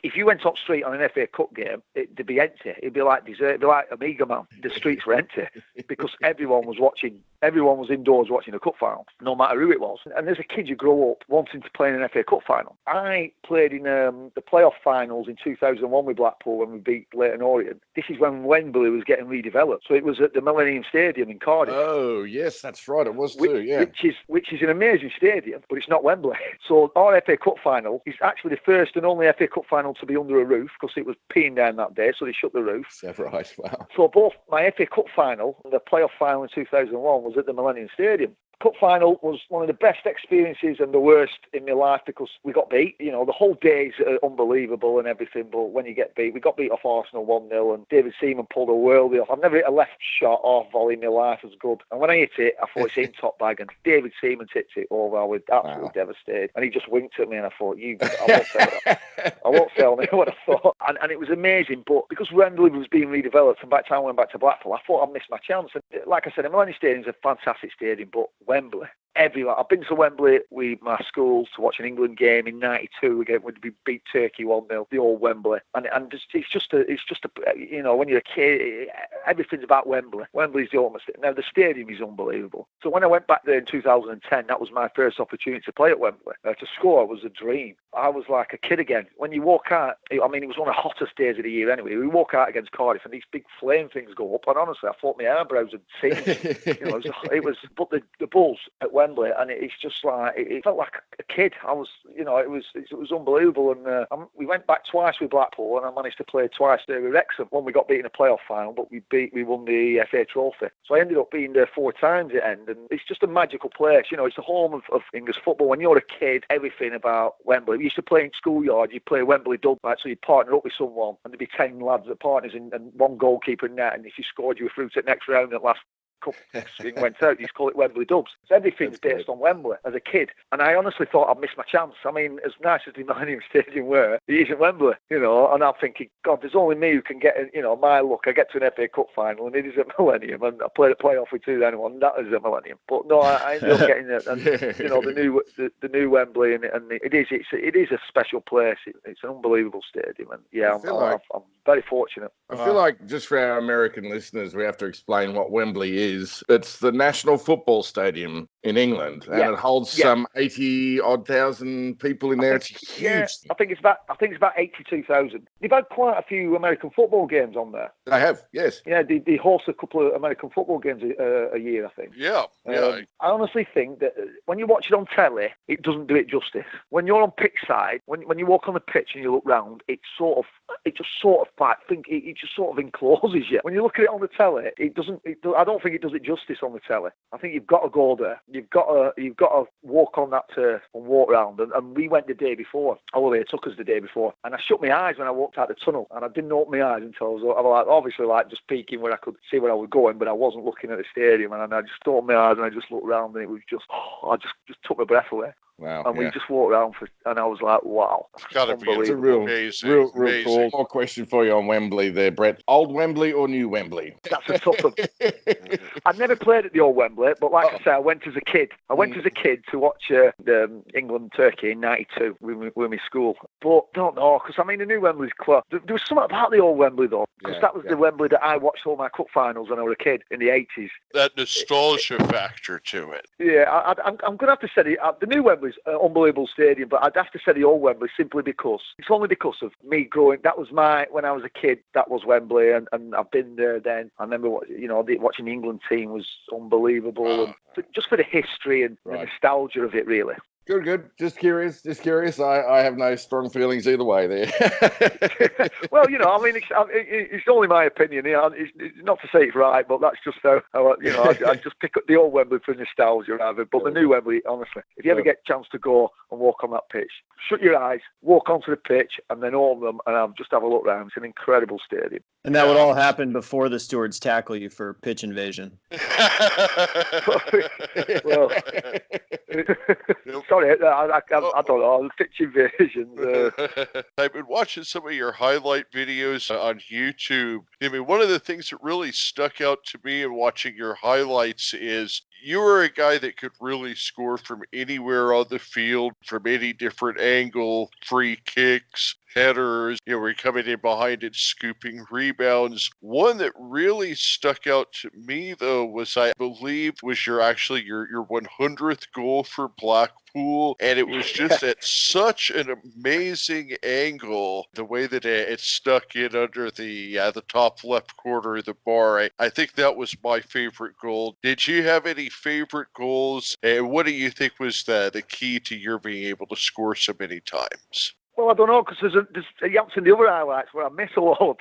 If you went up street on an FA Cup game, it'd be empty. It'd be like desert. It'd be like Amiga Man. The streets were empty because everyone was watching. Everyone was indoors watching the cup final, no matter who it was. And as a kid, you grow up wanting to play in an FA Cup final. I played in the playoff finals in 2001 with Blackpool when we beat Leyton Orient. This is when Wembley was getting redeveloped. So it was at the Millennium Stadium in Cardiff. Oh, yes, that's right. It was too, yeah. Which is an amazing stadium, but it's not Wembley. So our FA Cup final is actually the first and only FA Cup final to be under a roof because it was peeing down that day, so they shut the roof. Is that right? Wow. So both my FA Cup final and the playoff final in 2001 was at the Millennium Stadium. Cup final was one of the best experiences and the worst in my life because we got beat. The whole day's unbelievable and everything, but when you get beat, we got beat off Arsenal 1-0 and David Seaman pulled a worldie off. I've never hit a left shot or volley in my life as good. And when I hit it, I thought it's in top bag, and David Seaman hit it over. I was absolutely devastated. And he just winked at me and I thought, I won't tell me what I thought. And it was amazing, but because Wembley was being redeveloped and by the time I went back to Blackpool, I thought I'd missed my chance. And like I said, the Millennium Stadium is a fantastic stadium, but Wembley, everywhere. I've been to Wembley with my schools to watch an England game in '92 again when we beat Turkey 1-0, the old Wembley. And it's just a when you're a kid, everything's about Wembley. Wembley's the ultimate. Now the stadium is unbelievable. So when I went back there in 2010, that was my first opportunity to play at Wembley. To score was a dream. I was like a kid again. When you walk out, it was one of the hottest days of the year anyway. We walk out against Cardiff and these big flame things go up, and honestly, I thought my eyebrows had singed. It was, but the Bulls at Wembley, and it's just like it felt like a kid. I was, it was unbelievable, and we went back twice with Blackpool, and I managed to play twice there with Wrexham. When we got beat in a playoff final, but we won the FA Trophy. So I ended up being there 4 times at end, and it's just a magical place. It's the home of English football. When you're a kid, everything about Wembley. We used to play in schoolyard. You'd play Wembley dub, right? So you'd partner up with someone, and there'd be 10 lads that partners and one goalkeeper in net, and if you scored, you were through to the next round at last. Thing went out. You used to call it Wembley Dubs. So everything's based on Wembley as a kid, and I honestly thought I'd missed my chance. I mean, as nice as the Millennium Stadium were, it isn't Wembley, and I'm thinking, God, there's only me who can get, my luck. I get to an FA Cup final, and it is at Millennium, and I played a playoff with 2001, and that is at Millennium. But no, I ended up getting it, and the new Wembley, and it is a special place. It's an unbelievable stadium, and yeah, I'm very fortunate. I feel like just for our American listeners, we have to explain what Wembley is. It's the National Football Stadium in England, and it holds some 80-odd thousand people in there. It's huge. Yeah, I think it's about 82,000. They've had quite a few American football games on there. They have, yes. Yeah, they host a couple of American football games a year, I think. Yeah. I honestly think that when you watch it on telly, it doesn't do it justice. When you're on pitch side, when you walk on the pitch and you look round, it just sort of encloses you. When you look at it on the telly, I don't think it does it justice on the telly. I think you've got to go there. You've got to walk on that turf and walk around. And we went the day before. Oliver took us the day before, and I shut my eyes when I walked out the tunnel, and I didn't open my eyes until I was obviously just peeking where I could see where I was going, but I wasn't looking at the stadium. And I just opened my eyes and I just looked around, and it was I just took my breath away. Wow. And we just walked around and I was like, wow. It's got to be It's a real cool. More question for you on Wembley there, Brett. Old Wembley or new Wembley? That's a tough one. I never played at the old Wembley, but like I say, I went as a kid. I went as a kid to watch the England-Turkey in '92 with my school. But don't know, because I mean, the new Wembley's close. There was something about the old Wembley, though, because that was the Wembley that I watched all my cup finals when I was a kid in the '80s. That nostalgia factor to it. Yeah, I'm going to have to say the new Wembley's an unbelievable stadium, but I'd have to say the old Wembley simply because it's only because of me growing. That was when I was a kid, that was Wembley, and I've been there then. I remember watching the England team was unbelievable, and just for the history and the nostalgia of it, really. Good. Just curious. I have no strong feelings either way there. Well, I mean, it's only my opinion. It's not to say it's right, but that's just how I just pick up the old Wembley for nostalgia rather. But the new Wembley, honestly, if you ever get a chance to go and walk on that pitch, shut your eyes, walk onto the pitch, and then open them, and just have a look around. It's an incredible stadium. And that would all happen before the stewards tackle you for pitch invasion. Well. Sorry, I don't know. Pitch invasion. I've been watching some of your highlight videos on YouTube. I mean, one of the things that really stuck out to me in watching your highlights is you were a guy that could really score from anywhere on the field, from any different angle, free kicks, headers, we're coming in behind it, scooping rebounds. One that really stuck out to me, though, was I believe was your 100th goal for Blackpool, and it was just at such an amazing angle, the way that it stuck in under the top left corner of the bar. I think that was my favorite goal. Did you have any favorite goals, and what do you think was the key to your being able to score so many times? Well, I don't know, because there's you haven't seen the other highlights where I miss a lot.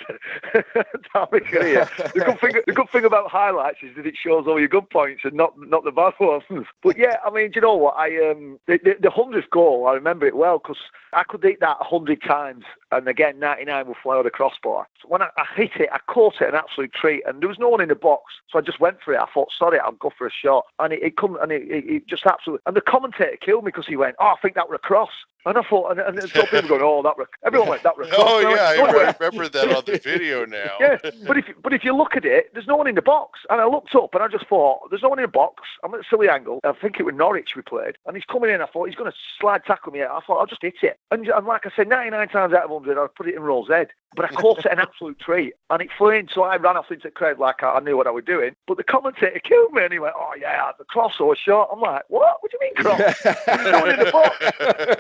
The good thing about highlights is that it shows all your good points and not the bad ones. But yeah, I mean, do you know what? The 100th goal, I remember it well, because I could hit that 100 times, and again, 99 will fly out the crossbar. So when I hit it, I caught it an absolute treat, and there was no one in the box, so I just went for it. I thought, sorry, I'll go for a shot, and it just absolutely. And the commentator killed me because he went, I think that were a cross. And I thought, and some people going, everyone went, that was a cross. Oh, yeah, I remember that on the video now. Yeah, but if you look at it, there's no one in the box. And I looked up and I just thought, there's no one in the box. I'm at a silly angle. I think it was Norwich we played. And he's coming in. I thought, he's going to slide tackle me. I thought, I'll just hit it. And like I said, 99 times out of 100, I'd put it in Roll's head. But I caught it an absolute treat. And it flew in, so I ran off into the crowd like I knew what I was doing. But the commentator killed me, and he went, oh, yeah, the cross or a shot. I'm like, what? What do you mean cross? There's no one in the box.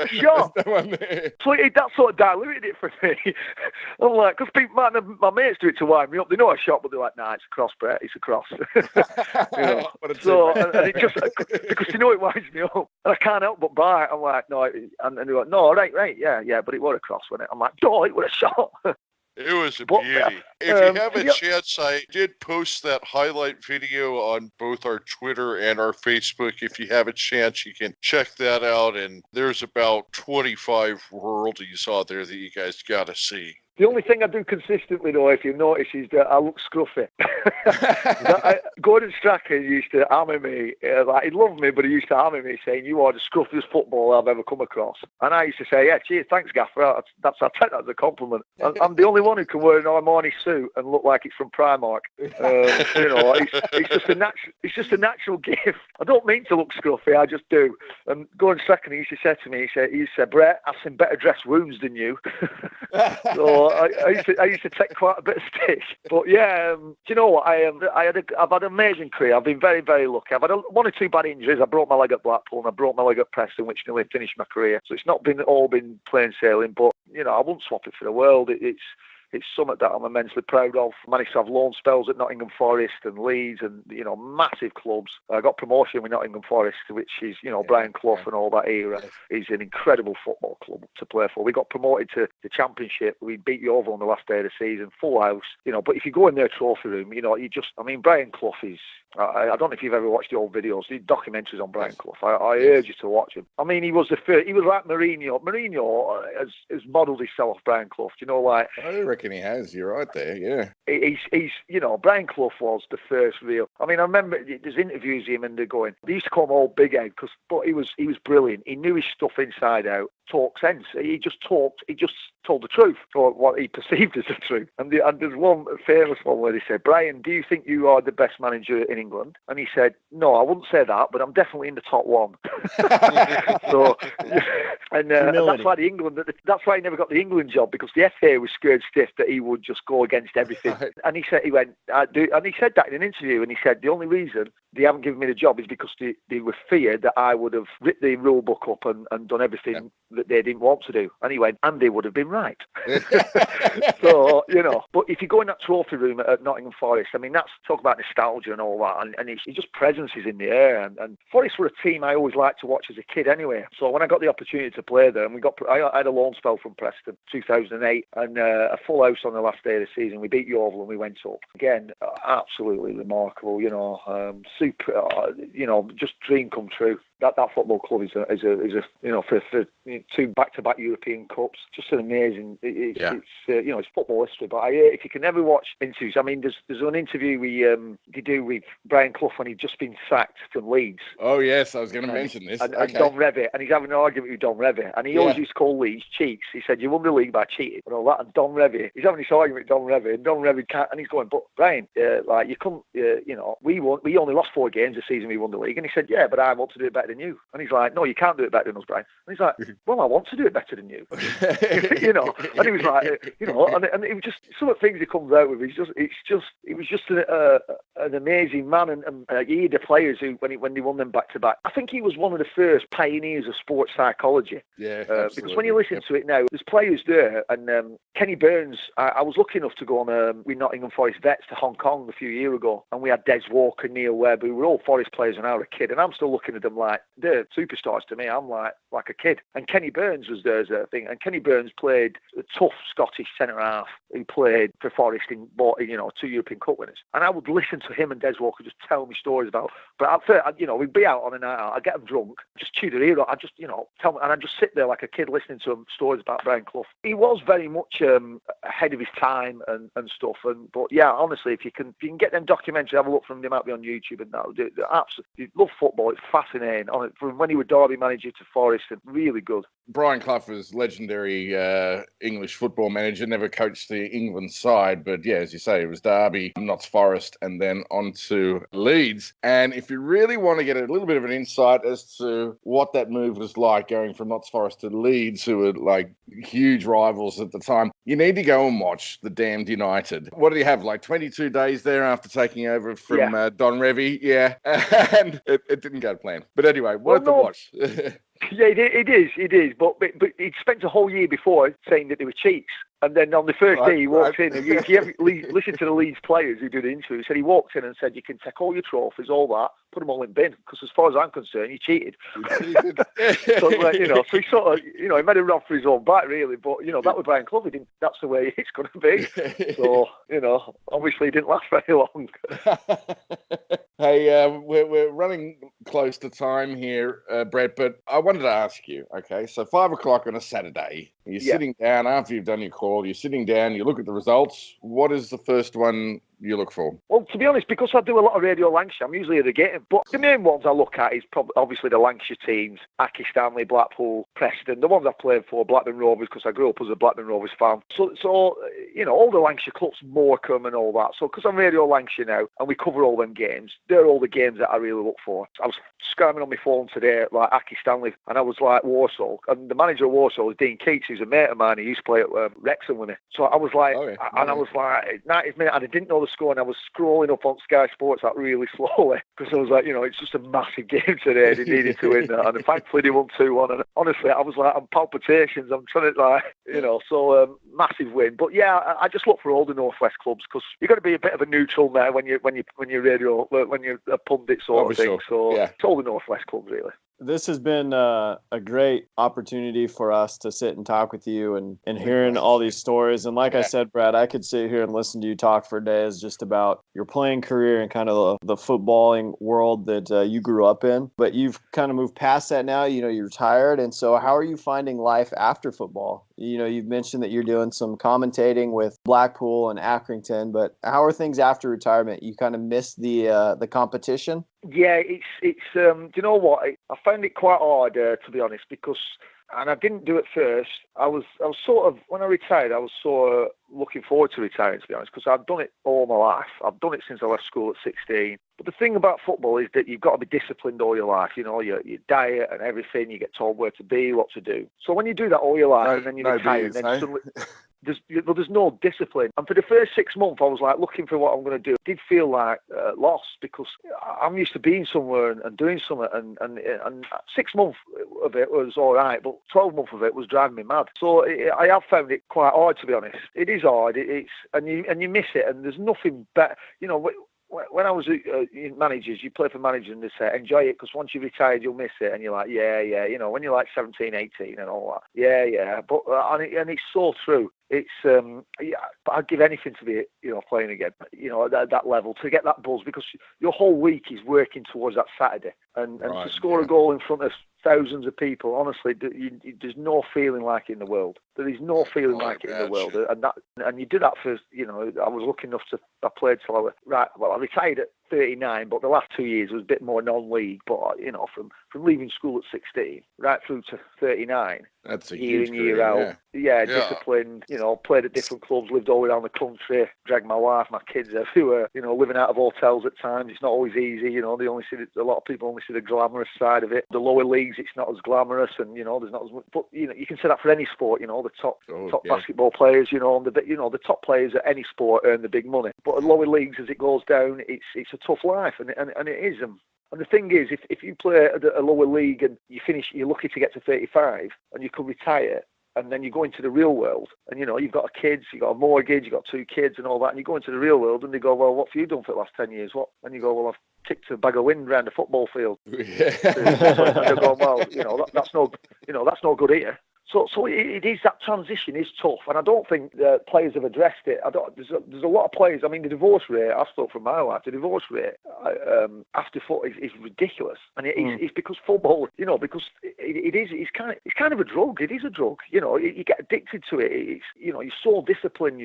A shot. So that sort of diluted it for me. I'm like, because my mates do it to wind me up. They know I shot, but they're like, nah, it's a cross, Brett. It's a cross. And it just, because it winds me up. And I can't help but buy it. I'm like, no. And they're like, no, right, yeah, but it was a cross, wasn't it? I'm like, no, it was a shot. It was a beauty. If you have a chance, I did post that highlight video on both our Twitter and our Facebook. If you have a chance, you can check that out. And there's about 25 worldies out there that you guys got to see. The only thing I do consistently, though, if you notice, is that I look scruffy. Gordon Strachan used to hammer me. He loved me, but he used to hammer me, saying, you are the scruffiest footballer I've ever come across. And I used to say, yeah, cheers, thanks, Gaffer. I take that as a compliment. I'm the only one who can wear an Armani suit and look like it's from Primark. It's just a natural gift. I don't mean to look scruffy, I just do. And Gordon Strachan used to say to me, he said, Brett, I've seen better dressed wounds than you. So I used to take quite a bit of stick, but yeah, do you know what? I've had an amazing career. I've been very, very lucky. I've had one or two bad injuries. I broke my leg at Blackpool and I broke my leg at Preston, which nearly finished my career. So it's not been plain sailing, but I wouldn't swap it for the world. It's something that I'm immensely proud of. Managed to have loan spells at Nottingham Forest and Leeds and, massive clubs. I got promotion with Nottingham Forest, which is, Brian Clough and all that era. Is an incredible football club to play for. We got promoted to the Championship. We beat Yeovil on the last day of the season, full house. But if you go in their trophy room, Brian Clough is I don't know if you've ever watched the old videos, the documentaries on Brian Clough. I urge you to watch them. I mean, he was the first. He was like Mourinho. Mourinho has modelled himself off Brian Clough. You know, like I reckon he has. You're right there. Yeah. He's Brian Clough was the first real. I mean, I remember there's interviews of him and they're going. They used to call him Old Big Head but he was brilliant. He knew his stuff inside out. Talk sense. He just talked. He just told the truth, or what he perceived as the truth. And there's one famous one where they said, "Brian, do you think you are the best manager in England?" And he said, "No, I wouldn't say that, but I'm definitely in the top one." So, and that's why that's why he never got the England job, because the FA was scared stiff that he would just go against everything. Right. And he said and he said that in an interview, and he said the only reason they haven't given me the job is because they were feared that I would have ripped the rule book up and done everything that they didn't want to do. And he went, and they would have been right. So, but if you go in that trophy room at Nottingham Forest, I mean, that's talk about nostalgia and all that, and it's just presence is in the air. And Forest were a team I always liked to watch as a kid anyway. So when I got the opportunity to play there, and I had a loan spell from Preston, 2008, and a full house on the last day of the season. We beat Yeovil and we went up. Again, absolutely remarkable, super, just dream come true. That football club is a for 2 back-to-back European Cups, just an amazing. It's football history. But if you can ever watch interviews, I mean, there's an interview they do with Brian Clough when he'd just been sacked from Leeds. Oh yes, I was going to mention this. And Don Revie, and he's having an argument with Don Revie, and he always used to call Leeds cheats. He said, "You won the league by cheating," and all that. And Don Revie, he's having this argument with Don Revie, and Don Revie can't, and he's going, "But Brian, you couldn't, we only lost 4 games this season. We won the league," and he said, "Yeah, but I want to do it better than you." And he's like, "No, you can't do it better than us, Brian." And he's like, "Well, I want to do it better than you." And he was like, and it was just some of the things he comes out with. He was just an amazing man, and he had the players who when they won them back to back. I think he was one of the first pioneers of sports psychology. Yeah, because when you listen to it now, there's players there, and Kenny Burns. I was lucky enough to go on with Nottingham Forest vets to Hong Kong a few years ago, and we had Des Walker, Neil Webb, who were all Forest players when I was a kid, and I'm still looking at them like they're superstars to me. I'm like a kid. And Kenny Burns was there as a thing, and Kenny Burns played a tough Scottish centre half who played for Forest in 2 European Cup winners. And I would listen to him and Des Walker just tell me stories about. But at first, we'd be out on a night out. I'd get them drunk, just chew their ear. I just tell me, and I'd just sit there like a kid listening to them stories about Brian Clough. He was very much ahead of his time and stuff. But yeah, honestly, if you can get them documentaries, have a look from them. They might be on YouTube and that. They're absolutely love football. It's fascinating. From when he was Derby manager to Forest, and really good. Brian Clough was legendary English football manager, never coached the England side, but yeah, as you say, it was Derby, Notts Forest, and then on to Leeds. And if you really want to get a little bit of an insight as to what that move was like, going from Notts Forest to Leeds, who were like huge rivals at the time, you need to go and watch the Damned United. What did he have, like 22 days there after taking over from Don Revie? Yeah, and it didn't go to plan. But anyway, worth the watch. Yeah, it is. But he spent a whole year before saying that they were cheats. And then on the first day he walked in, and if you ever listen to the Leeds players who do the interview, he said he walked in and said, "You can take all your trophies, all that, put them all in bin, because as far as I'm concerned, you cheated." So he sort of, he made a run for his own back, really. But that was Brian Clough. That's the way it's going to be. So obviously, it didn't last very long. Hey, we're running close to time here, Brett. But I wanted to ask you. Okay, so 5 o'clock on a Saturday, you're sitting down after you've done your call. You're sitting down. You look at the results. What is the first one you look for? Well, to be honest, because I do a lot of Radio Lancashire, I'm usually at the game. But the main ones I look at is obviously the Lancashire teams, Aki Stanley, Blackpool, Preston, the ones I've played for, Blackburn Rovers, because I grew up as a Blackburn Rovers fan. So all the Lancashire clubs, Morecambe and all that. So because I'm Radio Lancashire now, and we cover all them games, they're all the games that I really look for. I was scamming on my phone today, like Aki Stanley, and I was like Warsaw. And the manager of Warsaw was Dean Keats, who's a mate of mine. He used to play at Wrexham with me. So I was like, I was like, 90th minute, and I didn't know the score, and I was scrolling up on Sky Sports like really slowly, because I was like, it's just a massive game today. They needed to win that, and thankfully they won 2-1. And honestly, I was like, I'm palpitations. I'm trying to massive win. But yeah, I just look for all the Northwest clubs, because you've got to be a bit of a neutral there when you're radio, when you're a pundit sort of thing. Sure. So it's all the Northwest clubs really. this has been a great opportunity for us to sit and talk with you and hearing all these stories. And like I said, Brad, I could sit here and listen to you talk for days just about your playing career and kind of the footballing world that you grew up in. But you've kind of moved past that now. You know, you're retired. And so how are you finding life after football? You know, you've mentioned that you're doing some commentating with Blackpool and Accrington, but how are things after retirement? You kind of miss the competition? Yeah, it's do you know what? I found it quite hard, to be honest, because, and I didn't do it first. I was sort of, when I retired, I was sort of looking forward to retiring, to be honest, because I've done it all my life. I've done it since I left school at 16. But the thing about football is that you've got to be disciplined all your life. You know, your diet and everything. You get told where to be, what to do. So when you do that all your life, and then you retire, and then suddenly there's no discipline. And for the first 6 months, I was like looking for what I'm going to do. It did feel like lost, because I'm used to being somewhere and doing something. And 6 months of it was all right, but 12 months of it was driving me mad. So I have found it quite hard, to be honest. It is hard. And you miss it. And there's nothing better. You know, when I was managers, you play for managers and they say, enjoy it, because once you've retired, you'll miss it. And you're like, yeah, you know, when you're like 17, 18 and all that. Yeah. But, and it's so true. It's, I'd give anything to be, you know, playing again, you know, at that level, to get that buzz, because your whole week is working towards that Saturday. And to score a goal in front of thousands of people, honestly, there's no feeling like it in the world. There is no feeling like it in the world. And you do that for, you know, I was lucky enough I played till I retired at 39, but the last 2 years was a bit more non-league. But, you know, from leaving school at 16 right through to 39, that's a year huge in, year career, out. Yeah, disciplined, you know, played at different clubs, lived all around the country, dragged my wife, my kids everywhere, you know, living out of hotels at times. It's not always easy, you know, a lot of people only see the glamorous side of it. The lower leagues, it's not as glamorous, and, you know, there's not as much, but, you know, you can say that for any sport, you know, the top basketball players, you know, the top players at any sport earn the big money. But at lower leagues, as it goes down, it's a tough life, and it is. And the thing is, if you play at a lower league and you're lucky to get to 35 and you could retire, and then you go into the real world, and, you know, you've got kids, you've got a mortgage, you've got 2 kids and all that, and you go into the real world and they go, well, what have you done for the last 10 years? What? And you go, well, I've kicked a bag of wind around a football field. And they're going, well, you know, that's no good here. So it is, that transition is tough, and I don't think that players have addressed it. There's a lot of players. I mean, the divorce rate, I spoke from my life, the divorce rate after football is ridiculous, and it's because football, you know, because it's kind of a drug. It is a drug, you know. You get addicted to it. It's, you know, you're so disciplined.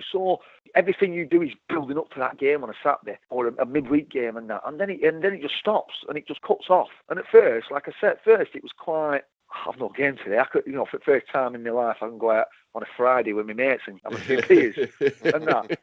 Everything you do is building up to that game on a Saturday or a midweek game and that, and then it just stops and it just cuts off. And at first, like I said, it was quite, I've no game today. I could, you know, for the first time in my life, I can go out on a Friday with my mates and have a few beers and that.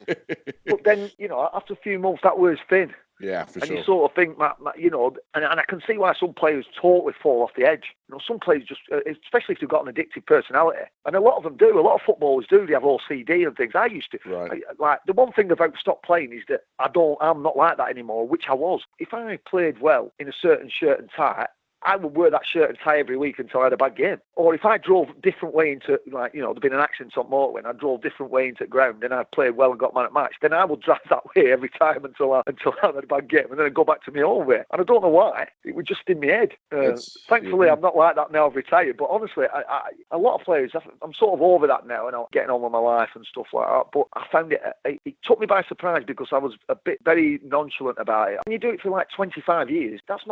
But then, you know, after a few months, that wears thin. Yeah, for and sure. You sort of think, you know, and I can see why some players totally fall off the edge. You know, some players just, especially if they've got an addictive personality, and a lot of them do. A lot of footballers do. They have OCD and things. I used to. Right. Like, the one thing about stop playing is that I'm not like that anymore, which I was. If I played well in a certain shirt and tie, I would wear that shirt and tie every week until I had a bad game. Or if I drove a different way into, like, you know, there'd been an accident on motorway and I drove a different way into the ground and I played well and got man at match, then I would drive that way every time until I had a bad game, and then I'd go back to my old way. And I don't know why. It was just in my head. Thankfully, I'm not like that now. I've retired. But honestly, a lot of players, I'm sort of over that now, and I'm getting on with my life and stuff like that. But I found it took me by surprise, because I was very nonchalant about it. When you do it for like 25 years, that's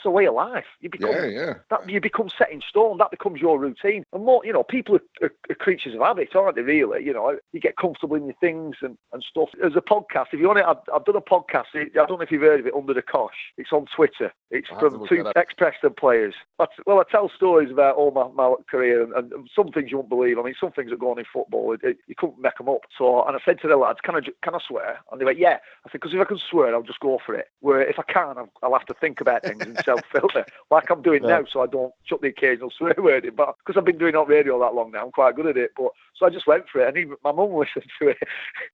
a way of life. You become set in stone. That becomes your routine. And more, you know, people are creatures of habit, aren't they? Really, you know, you get comfortable in your things and stuff. There's a podcast. If you want it, I've done a podcast. I don't know if you've heard of it. Under the Cosh. It's on Twitter. It's from 2 ex-Preston players. I tell stories about all my career and some things you won't believe. I mean, some things that go on in football, you couldn't make them up. So, and I said to the lads, can I swear? And they went, yeah. I said, because if I can swear, I'll just go for it. Where if I can't, I'll have to think about things and self-filter, like I'm doing now, so I don't chuck the occasional swear word in. But because I've been doing it on radio that long now, I'm quite good at it. But so I just went for it, and even my mum listened to it.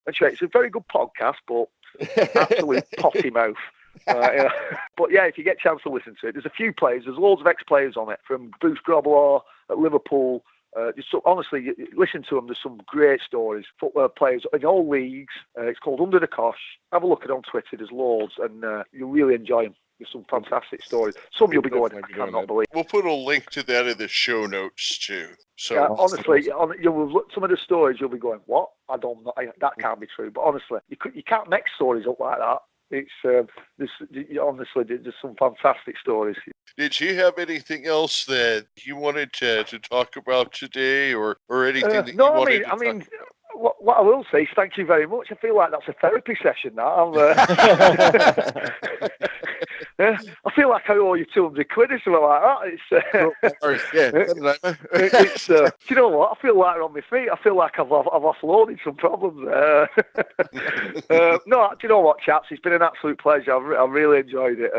And she went, it's a very good podcast, but absolute potty mouth. Yeah. But yeah, if you get a chance to listen to it, there's a few players. There's loads of ex-players on it, from Bruce Grobbelaar at Liverpool. Honestly, listen to them. There's some great stories. Football players in all leagues. It's called Under the Cosh. Have a look at it on Twitter. There's loads, and you'll really enjoy them. There's some fantastic stories. Some you'll be going, I Definitely be doing cannot that. believe. We'll put a link to that in the show notes too. So Yeah, honestly, you will look some of the stories. You'll be going, "What? I don't know. That can't be true." But honestly, you can't make stories up like that. It's honestly, there's some fantastic stories. did you have anything else that you wanted to talk about today, or anything that No, you wanted I to mean, what I will say is thank you very much. I feel like that's a therapy session. That I feel like I owe you 200 quid or something like that. It's do you know what? I feel like I'm on my feet. I feel like I've offloaded some problems. No, do you know what, chaps? It's been an absolute pleasure. I've really enjoyed it.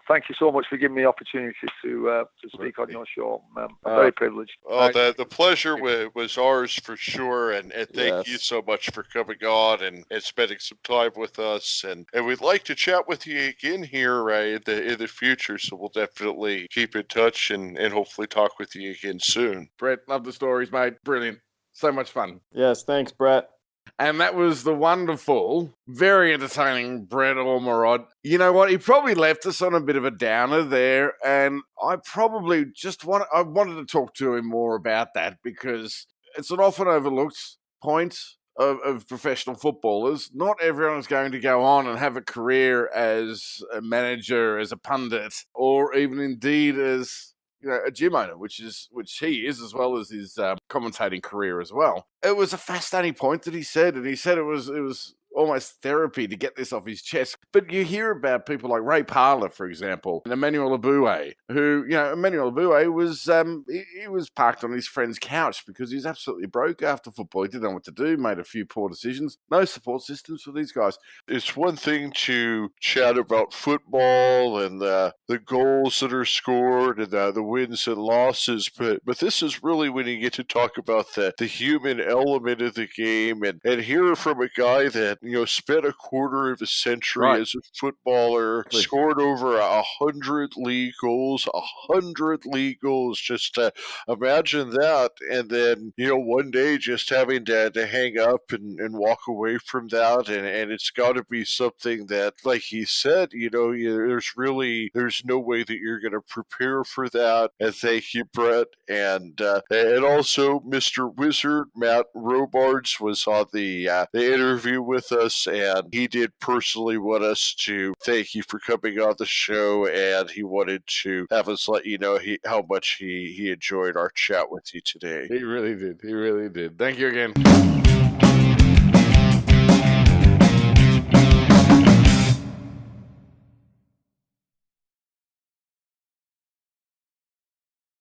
Thank you so much for giving me the opportunity to speak on your show. I'm very privileged. Oh, the pleasure was ours for sure, and thank you so much for coming on and spending some time with us, and we'd like to chat with you again here in the future, so we'll definitely keep in touch and hopefully talk with you again soon. Brett, love the stories, mate. Brilliant. So much fun. Yes, thanks, Brett. And that was the wonderful, very entertaining Brett Ormerod. You know what? He probably left us on a bit of a downer there, and I probably I wanted to talk to him more about that because it's an often overlooked point of professional footballers. Not everyone is going to go on and have a career as a manager, as a pundit, or even indeed as a gym owner, which he is, as well as his commentating career as well. It was a fascinating point that he said, and he said it was almost therapy to get this off his chest. But you hear about people like Ray Parler, for example, and Emmanuel Aboué, who, Emmanuel Aboué was he was parked on his friend's couch because he was absolutely broke after football. He didn't know what to do, made a few poor decisions. No support systems for these guys. It's one thing to chat about football and the goals that are scored and the wins and losses, but this is really when you get to talk about the human element of the game and hear from a guy that spent a quarter of a century as a footballer, scored over 100 league goals. Just imagine that, and then one day just having to hang up and walk away from that, and it's got to be something that, like he said, there's no way that you're going to prepare for that. And thank you, Brett, and also Mr. Wizard Matt Robards was on the interview with us, and he did personally want us to thank you for coming on the show, and he wanted to have us let you know how much he enjoyed our chat with you today. He really did. Thank you again.